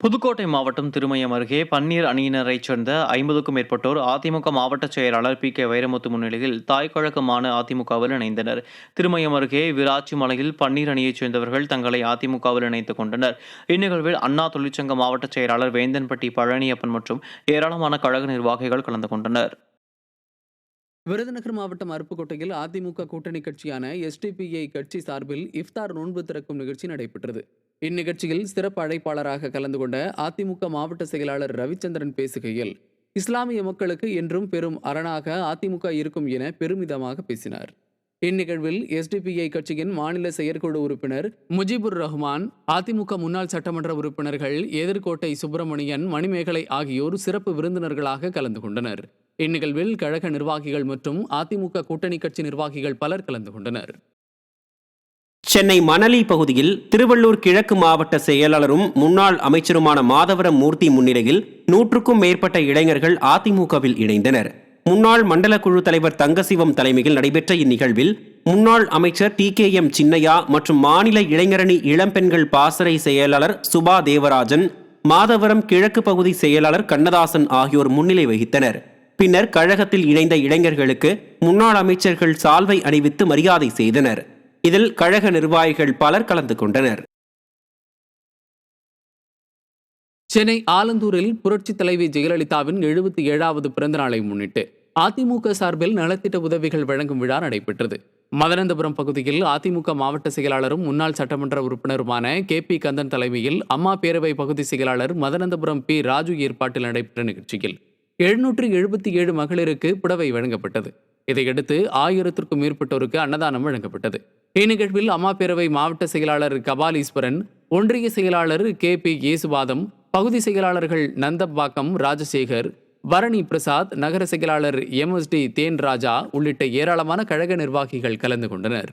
புதுக்கோட்டை மாவட்டம் திருமயம் அருகே பன்னீர் அணியினரைச் சேர்ந்த 50க்கும் மேற்பட்டோர் அதிமுக மாவட்ட செயலாளர் வைரமுத்து முன்னிலையில் தாய்க்கழகமான அதிமுகவில் இணைந்தனர். திருமயம் அருகே விராட்சி மலையில் பன்னீர் அணியைச் சேர்ந்தவர்கள் தங்களை அதிமுகவில் இணைத்துக் கொண்டனர். இந்நிகழ்வில் அண்ணா தொழிற்சங்க மாவட்ட செயலாளர் வேந்தன்பட்டி பழனியப்பன் மற்றும் ஏராளமான கழக நிர்வாகிகள் கலந்து கொண்டனர். விருதுநகர் மாவட்டம் அருப்புக்கோட்டையில் அதிமுக கூட்டணி கட்சியான எஸ்டிபிஐ கட்சி சார்பில் இஃப்தார் நோன்பு திறக்கும் நிகழ்ச்சி நடைபெற்றது. இந்நிகழ்ச்சியில் சிறப்பு அழைப்பாளராக கலந்து கொண்ட அதிமுக மாவட்ட செயலாளர் ரவிச்சந்திரன் பேசுகையில், இஸ்லாமிய மக்களுக்கு என்றும் பெரும் அரணாக அதிமுக இருக்கும் என பெருமிதமாக பேசினார். இந்நிகழ்வில் எஸ்டிபிஐ கட்சியின் மாநில செயற்குழு உறுப்பினர் முஜிபுர் ரஹ்மான், அதிமுக முன்னாள் சட்டமன்ற உறுப்பினர்கள் எதிர்கோட்டை சுப்பிரமணியன், மணிமேகலை ஆகியோர் சிறப்பு விருந்தினர்களாக கலந்து கொண்டனர். இந்நிகழ்வில் கழக நிர்வாகிகள் மற்றும் அதிமுக கூட்டணி கட்சி நிர்வாகிகள் பலர் கலந்து கொண்டனர். சென்னை மணலி பகுதியில் திருவள்ளூர் கிழக்கு மாவட்ட செயலாளரும் முன்னாள் அமைச்சருமான மாதவரம் மூர்த்தி முன்னிலையில் 100க்கும் மேற்பட்ட இளைஞர்கள் அதிமுகவில் இணைந்தனர். முன்னாள் மண்டல குழு தலைவர் தங்கசிவம் தலைமையில் நடைபெற்ற இந்நிகழ்வில் முன்னாள் அமைச்சர் TKM சின்னையா மற்றும் மாநில இளைஞரணி இளம்பெண்கள் பாசறை செயலாளர் சுபா தேவராஜன், மாதவரம் கிழக்கு பகுதி செயலாளர் கண்ணதாசன் ஆகியோர் முன்னிலை வகித்தனர். பின்னர் கழகத்தில் இணைந்த இளைஞர்களுக்கு முன்னாள் அமைச்சர்கள் சால்வை அணிவித்து மரியாதை செய்தனர். இதில் கழக நிர்வாகிகள் பலர் கலந்து கொண்டனர். சென்னை ஆலந்தூரில் புரட்சித் தலைவி ஜெயலலிதாவின் 77வது பிறந்தநாளை முன்னிட்டு அதிமுக சார்பில் நலத்திட்ட உதவிகள் வழங்கும் விழா நடைபெற்றது. மதனந்தபுரம் பகுதியில் அதிமுக மாவட்ட செயலாளரும் முன்னாள் சட்டமன்ற உறுப்பினருமான KP கந்தன் தலைமையில் அம்மா பேரவை பகுதி செயலாளர் மதனந்தபுரம் P ராஜு ஏற்பாட்டில் நடைபெற்ற நிகழ்ச்சியில் 777 மகளிருக்கு புடவை வழங்கப்பட்டது. இதையடுத்து 1000க்கும் மேற்பட்டோருக்கு அன்னதானம் வழங்கப்பட்டது. இந்நிகழ்வில் அம்மா பேரவை மாவட்ட செயலாளர் கபாலீஸ்வரன், ஒன்றிய செயலாளர் KP இயேசுவாதம், பகுதி செயலாளர்கள் நந்தம்பாக்கம் ராஜசேகர், பரணி பிரசாத், நகர செயலாளர் MSD தேன்ராஜா உள்ளிட்ட ஏராளமான கழக நிர்வாகிகள் கலந்து கொண்டனர்.